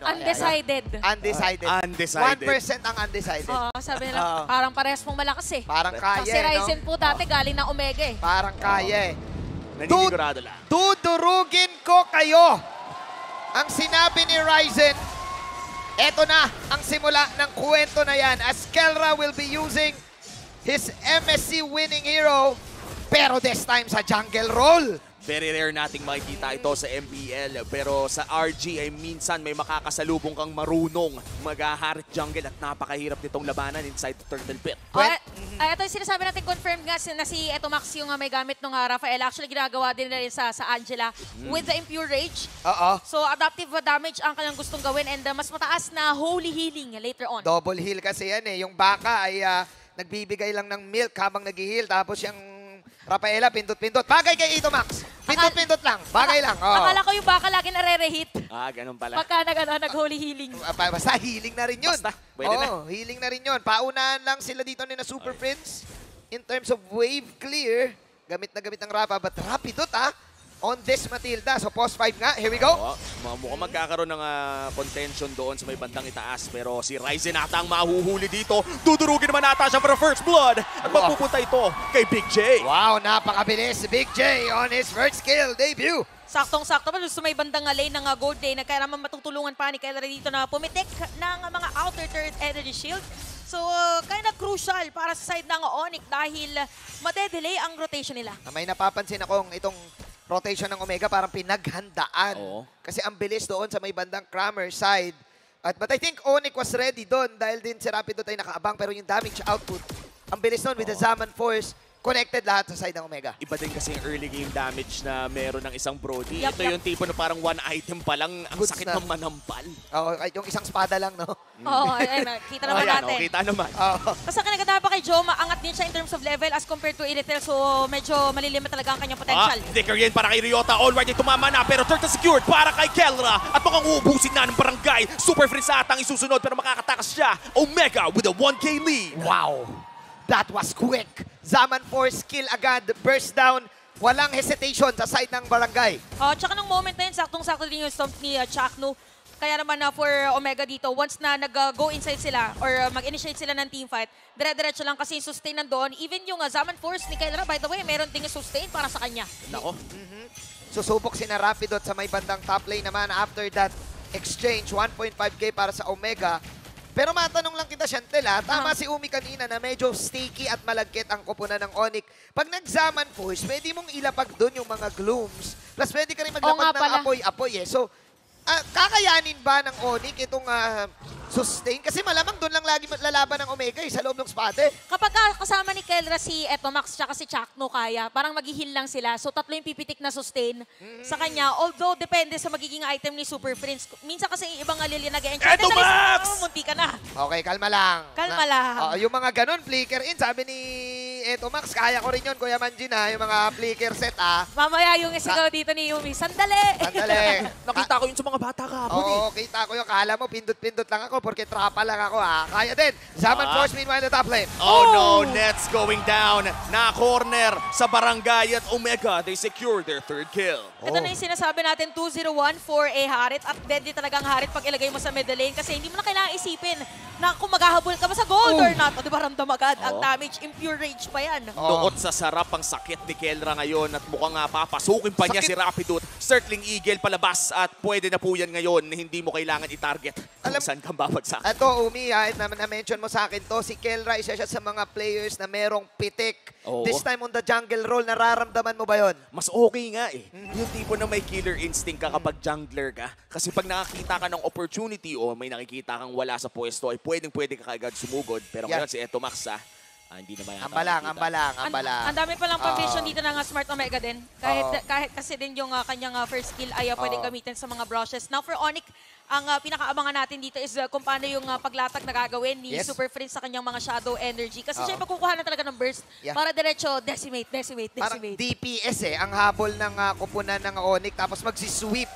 Undecided. Undecided. Undecided. 1% ang undecided. Oo, sabi nila, parang parehas mong malakas eh. Parang kaya, Kasi no? Ryzen po dati galing ng Omega eh. Parang kaya eh. Naninigurado lang. Dudurugin ko kayo. Ang sinabi ni Ryzen, eto na ang simula ng kwento na yan as Kelra will be using his MSC winning hero, pero this time sa jungle role. Very rare nating makikita ito sa MPL. Pero sa RG ay minsan may makakasalubong kang marunong mag-harit jungle at napakahirap nitong labanan inside the Turtle Pit. Ito yung sinasabi natin, confirmed nga na si Etomax yung may gamit ng Rafael. Actually, ginagawa din na rin sa Angela with the Impure Rage. So, adaptive damage ang kanyang gustong gawin and mas mataas na holy healing later on. Double heal kasi yan eh. Yung baka ay nagbibigay lang ng milk habang nag-heal. Tapos yung Rafaela, pindot-pindot. Bagay kay Etomax. Pindot-pindot lang. Bagay lang. Akala ko yung baka lagi nare-reheat. Ganun pala. Pagka nag-holy healing. Basta healing na rin yun. Basta, pwede na. Healing na rin yun. Paunahan lang sila dito ni na Super Prince. In terms of wave clear, gamit na gamit ng Rafa. But Rapidot on this Matilda. So post 5 nga. Here we go. Mukhang magkakaroon ng contention doon sa may bandang itaas. Pero si Ryzen ata ang mahuhuli dito. Dudurugin naman ata siya for the first blood. At magpupunta ito kay Big J. Wow, napakabilis si Big J on his first kill debut. Saktong-sakto pa sa may bandang lane ng gold lane. Kaya naman matutulungan pa ni Kelra dito na pumitik ng mga outer turret energy shield. So, kinda crucial para sa side ng Onyx dahil madedelay ang rotation nila. May napapansin akong itong rotation ng Omega parang pinaghandaan. Kasi ang bilis doon sa may bandang Kramer side. But I think Onyx was ready doon dahil din si Rapidot ay nakaabang pero yung damage output, ang bilis doon with the Zaman Force, connected lahat sa side ng Omega. Iba din kasi yung early game damage na meron ng isang Brody. Ito yung tipo na parang one item pa lang, ang sakit ng manampal. Yung isang espada lang, no? Kita naman natin. Kita naman. Tapos ang kinaganda pa kay Joma, angat din siya in terms of level as compared to Iritel. So medyo malilimit talaga ang kanyang potential. Sticker yan para kay Ryota. Already tumama na pero turtle secured para kay Kelra. At mukhang uubusin na ng barangay. Super Freeze atang isusunod pero makakatakas siya. Omega with a 1K lead. Wow! That was quick. Zaman Force kill agad, burst down. Walang hesitation sa side ng barangay. Tsaka nung moment na yun, saktong-sakto din yung stomp ni Chakno. Kaya naman for Omega dito, once na nag-go inside sila or mag-initiate sila ng teamfight, dire-diretso lang kasi yung sustain nandoon. Even yung Zaman Force ni Kelra, by the way, meron ding sustain para sa kanya. Nako. Susubok si na Rapidot sa may bandang top lane naman after that exchange. 1.5K para sa Omega. Pero matanong lang kita, Chantel, tama si Umi kanina na medyo sticky at malagkit ang koponan ng Onyx. Pag nag-Zaman Force, pwede mong ilapag doon yung mga glooms. Plus, pwede ka rin maglapag ng apoy-apoy eh. So, kakayanin ba ng Onyx itong sustain? Kasi malamang doon lang lagi lalaban ng Omega sa loob ng spate. Kapag kasama ni Kelra si Etomax tsaka si Chakno kaya, parang mag-heal lang sila. So tatlo yung pipitik na sustain sa kanya. Although depende sa magiging item ni Super Prince. Minsan kasi ibang Lilia nag-enchant. Etomax! Munti ka na. Okay, kalma lang. Kalma lang. Yung mga ganun, flicker in. Sabi ni Etomax, kaya ko rin yun, Kuya Manjin yung mga flicker set Mamaya yung isigaw dito ni Yumi, sandali! Sandali. Nakita ko yun sa mga bata kahapon kita ko yun. Kala mo, pindot-pindot lang ako porque trapa lang ako Kaya din. Zaman Force meanwhile the top lane. Oh no, Nets going down. Na-corner sa barangay at Omega. They secure their third kill. Ito na yung sinasabi natin, 2-0-1 for a Harit. At deadly talagang Harit pag ilagay mo sa middle lane kasi hindi mo na kailangan isipin na kung maghahabol ka ba sa gold or not. O diba ramdam agad ang damage, impure rage pa yan. Noot sa sarap ang sakit ni Kelra ngayon at mukhang papasukin pa niya si Rapidot. Circling Eagle palabas at pwede na po yan ngayon na hindi mo kailangan i-target kung saan kang babagsak. Ito, Umi, na-mention mo sa akin to, si Kelra, isa siya sa mga players na merong pitik. This time on the jungle role, nararamdaman mo ba yon? Mas okay nga eh. Yung tipo na may killer instinct ka kapag jungler ka. Kasi pag nakakita ka ng opportunity o may nakikita kang wala sa pwesto, ay pwedeng-pwede ka kagad sumugod. Pero ngayon si Etomax hindi naman yata Ambalang. Ang dami palang pang-vision dito ng Smart Omega din. Kahit kasi din yung kanyang first skill ay pwedeng gamitin sa mga brushes. Now for Onyx, ang pinakaabangan natin dito is kung paano yung paglatag na gagawin ni Super Prince sa kanyang mga shadow energy. Kasi siya magkukuha na talaga ng burst para diretso decimate. Parang DPS ang habol ng kupunan ng Onyx tapos magsisweep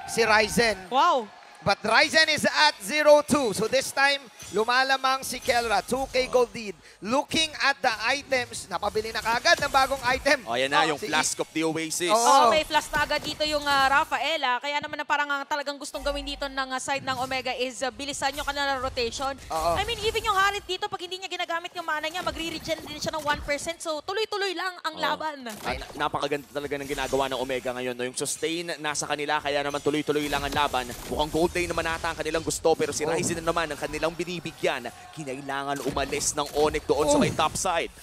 si Ryzen. Wow! But Ryzen is at 0-2. So this time, lumalamang si Kelra. 2K gold lead. Looking at the items, napabili na kagad ng bagong item. O, yan na, yung si- Flask of the Oasis. Oo. May flash na agad dito yung Rafaela. Kaya naman na parang talagang gustong gawin dito ng side ng Omega is bilisan yung kanilang rotation. Oo. I mean, even yung Harit dito, pag hindi niya ginagamit yung mana niya, magre-regen din siya ng 1%. So, tuloy-tuloy lang ang laban. Napakaganda talaga ng ginagawa ng Omega ngayon. No? Yung sustain nasa kanila, kaya naman tuloy-tuloy lang ang laban. Mukhang gold lane naman ata ang kanilang gusto, pero si Ryzen na naman ang kanilang binibigyan. Kinailangan umalis ng Onyx doon sa may top side.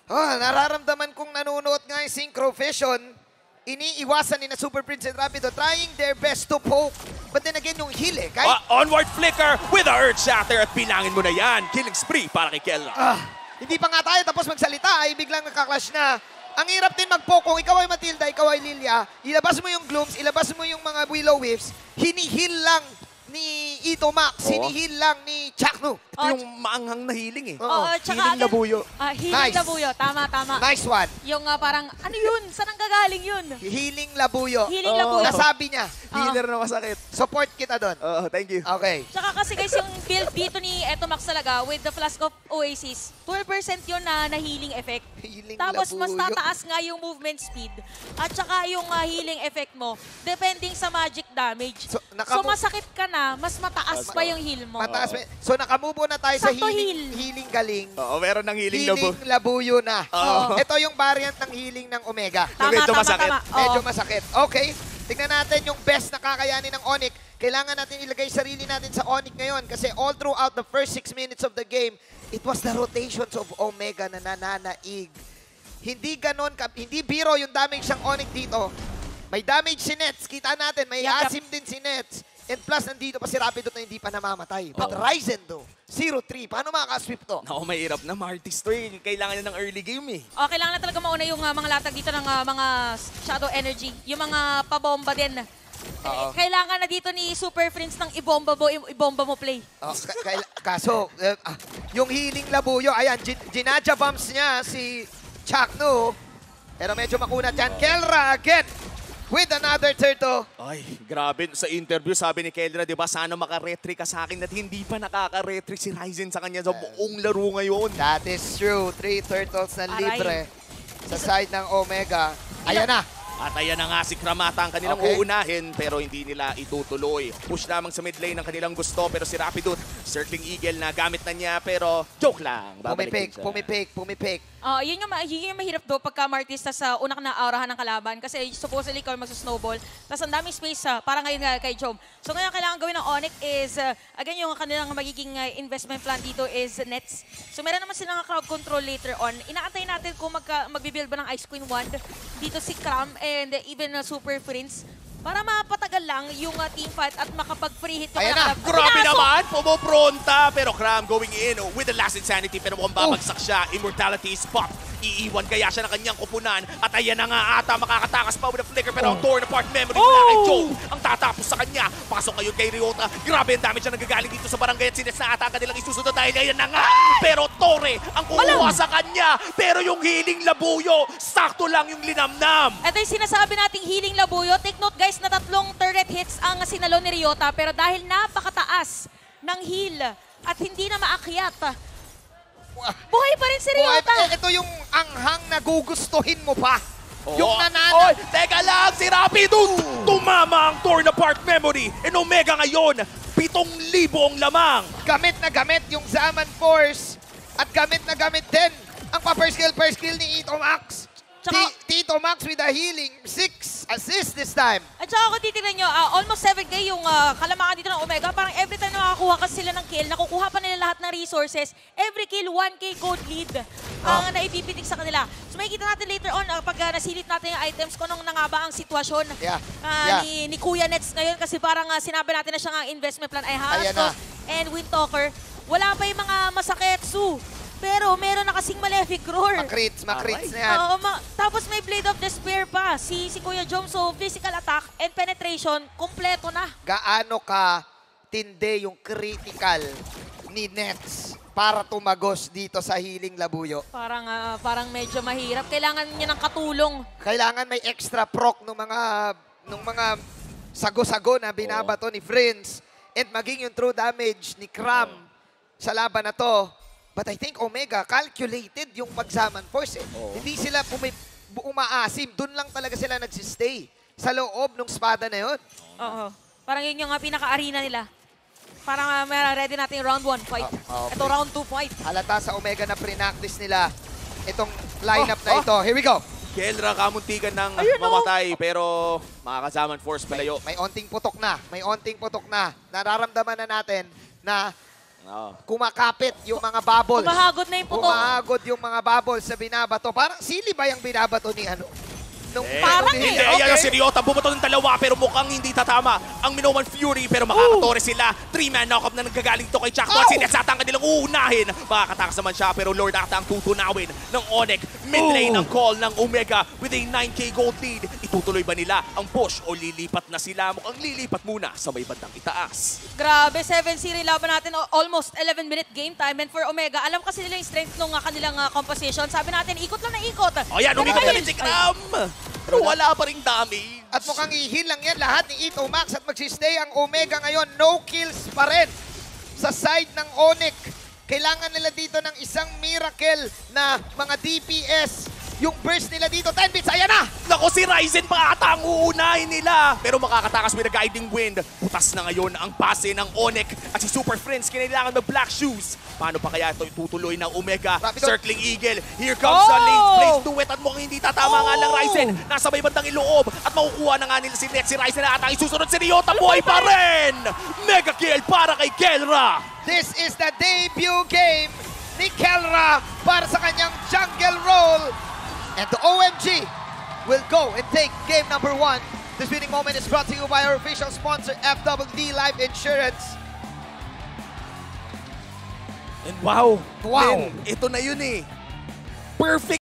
Nararamdaman kong nanonood nga yung Synchro Vision. Iniiwasan ni na Super Prince and Rapido, trying their best to poke. But then again, yung heal kahit Onward flicker with a Earth Shatter at bilangin mo na yan. Killing spree para kay Kelra. hindi pa nga tayo tapos magsalita ay biglang nagka-clash na. Ang hirap din mag-poke. Kung ikaw ay Matilda, ikaw ay Lilia, ilabas mo yung Glooms, ilabas mo yung mga Willow Wisps, hinihil lang ni Ito Max, hinihil lang ni Chaknu. Ito yung maanghang na healing eh. Oo, Healing labuyo. Healing Nice. labuyo. Tama. Nice one. Yung parang, ano yun? Saan ang gagaling yun? Healing labuyo. Healing labuyo. Nasabi niya. Healer na masakit. Support kita doon. Oo, thank you. Okay. Tsaka kasi guys, yung build dito ni Etomax talaga with the Flask of Oasis, 12% yun na healing effect. Healing Tapos mas labuyo. tataas nga yung movement speed. At tsaka yung healing effect mo, depending sa magic damage. So, So masakit ka na, mas mataas pa yung heal mo. Mataas. So nakamubo na tayo sa Sakto healing galing. Oo, meron ng healing labo. Healing labuyo na. Oo. Ito yung variant ng healing ng Omega. Medyo masakit. Medyo Oo. masakit. Okay. Tignan natin yung best na kakayanin ng Onyx. Kailangan natin ilagay sarili natin sa Onyx ngayon kasi all throughout the first 6 minutes of the game, it was the rotations of Omega na nananaig. Hindi ganon, hindi biro yung damage ng Onyx dito. May damage si Nets. Kita natin, may Yup. asim din si Nets. And plus, nandito pa si Rapido na hindi pa namamatay. But Ryzen though, 0-3. Paano makaka-sweep to? Naku, mahirap na. Martis to eh. Kailangan niya ng early game eh. Kailangan na talaga mauna yung mga latag dito ng mga Shadow Energy. Yung mga pabomba din. Kailangan na dito ni Super Prince ng ibomba mo play. Kaso, yung healing labuyo, ayan, ginadya bumps niya si Chaknu. Pero medyo makunat yan. Kelra again with another turtle. Ay, grabe. Sa interview, sabi ni Kelra, di ba, sana makaretry ka sa akin at hindi pa nakaka-retry si Ryzen sa kanya sa buong laro ngayon. That is true. 3 turtles na Aray. libre sa side ng Omega. Ayan na. At ayan na nga si Kramata ang kanilang Okay. uunahin pero hindi nila itutuloy. Push lamang sa mid lane ang kanilang gusto pero si Rapidut, Circling Eagle na gamit na niya pero joke lang. Babalik din siya. Pumipik. Yun yung mahirap do pagka Martis sa una ka na aurahan ng kalaban kasi supposedly ikaw magsa-snowball. Tapos ang daming space para ngayon nga kay Jom. So ngayon kailangan gawin ng Onyx is, again yung kanilang magiging investment plan dito is nets. So meron naman silang crowd control later on. Inaantay natin kung magbibuild ba ng Ice Queen Wand dito si Cram and even Super Prince para mapatagal lang yung team fight at makapag-free hit yung Ayan na. kalaban. Grabe Pinasok! naman! Pumopronta! Pero Cram going in with the last insanity pero mukhang babagsak siya. Immortality is popped. Iiwan kaya siya ng kanyang kupunan. At ayan na nga ata makakatakas pa with a flicker pero ang torn apart memory mula kay Joe ang tatapos sa kanya. Pasok ngayon kay Ryota. Grabe ang damage na nagagaling dito sa barangay at sines na ata kanilang isusunod dahil ayan na nga. Pero Torre ang kukuha sa kanya. Pero yung healing labuyo, sakto lang yung linamnam. Ito yung sinasabi nating healing labuyo. Take note guys na 3 turret hits ang sinalo ni Ryota pero dahil napakataas ng heal at hindi na maakyat, buhay pa rin si Ryota. Ito yung anghang na gugustuhin mo pa. Yung Oo. nanana. Oy, teka lang, si Rapidut! Tumama ang torn apart memory. And Omega ngayon, 7,000 ang lamang. Gamit na gamit yung Zaman Force. At gamit na gamit din ang pa-first kill ni Ito Max. Tsaka- Tito Max with a healing. 6 assists this time. At saka kung titignan nyo, almost 7K yung kalamangan dito ng Omega. Parang every time na makakuha kasi sila ng kill, nakukuha pa nila lahat ng resources. Every kill, 1K gold lead ang naipipitik sa kanila. So makikita natin later on, pag nasilip natin yung items, kung anong na nga ba ang sitwasyon ni Kuya Nets ngayon. Kasi parang sinabi natin na siya nga investment plan ay Ayan Hastos and Windtalker. Wala pa yung mga masaketsu. Pero meron na kasing Malefic Roar. Makrits na Alright. yan. Tapos may Blade of Despair pa, si Kuya Jom. So physical attack and penetration, kompleto na. Gaano ka tindi yung critical ni Nets para tumagos dito sa healing labuyo? Parang medyo mahirap. Kailangan niya ng katulong. Kailangan may extra proc ng mga sago-sago na binabato ni Friends. and maging yung true damage ni Cram sa laban na to. But I think Omega calculated yung pagsaman force eh. Hindi sila umaasim. Doon lang talaga sila nagsistay sa loob ng spada na yun. Oo. Parang yun yung pinaka-arena nila. Parang ready natin yung round 1 fight. Ito round 2 fight. Halata sa Omega na pre-practice nila itong lineup na ito. Here we go. Kelra kamuntikan ng mamatay pero makakasaman force palayo. May onting putok na. May onting putok na. Nararamdaman na natin na kumakapit yung mga bubbles. Kumahagod na yung putok. Kumahagod yung mga bubbles sa binabato. Parang sili ba yung binabato ni ano? Parang Hindi, ayan ang si Ryota. Bumato ng dalawa pero mukhang hindi tatama ang Minoan Fury pero makakatore sila. 3-man knockup na naggagaling to kay Chakto at sinasata ang kanilang uunahin. Makakatakas naman siya pero Lord ata ang tutunawin ng Onyx. Mid lane ang call ng Omega with a 9k gold lead. Itutuloy ba nila ang push o lilipat na sila? Mukhang lilipat muna sa may bandang itaas. Grabe, 7-0 laban natin. Almost 11-minute game time. And for Omega, alam kasi nila yung strength ng kanilang composition. Sabi natin, ikot lang na ikot. O yan, umikot na rin si Cram. Pero wala pa rin damage. At mukhang ihil lang yan lahat ni Ito Max at magsistay ang Omega ngayon. No kills pa rin sa side ng Onyx. Kailangan nila dito ng isang miracle na mga DPS. Yung burst nila dito, 10 bits, ayan na! Naku, si Ryzen pa ata ang uunahin nila. Pero makakatakas with a guiding wind. Putas na ngayon ang pase ng Onyx. At si Super Friends kinailangan ng black shoes. Paano pa kaya ito itutuloy ng Omega? Circling Eagle. Here comes the late place to it. At mukhang hindi tatama nga lang Ryzen. Nasa may bandang iloob. At makukuha na nga nila si Net. Si Ryzen na ata ang isusunod. Si Ryota buhay pa rin! Mega kill para kay Kelra. This is the debut game ni Kelra para sa kanyang jungle role. And the OMG will go and take game number 1. This winning moment is brought to you by our official sponsor, FWD Life Insurance. And wow, Wow. Ito na yun eh. Perfect.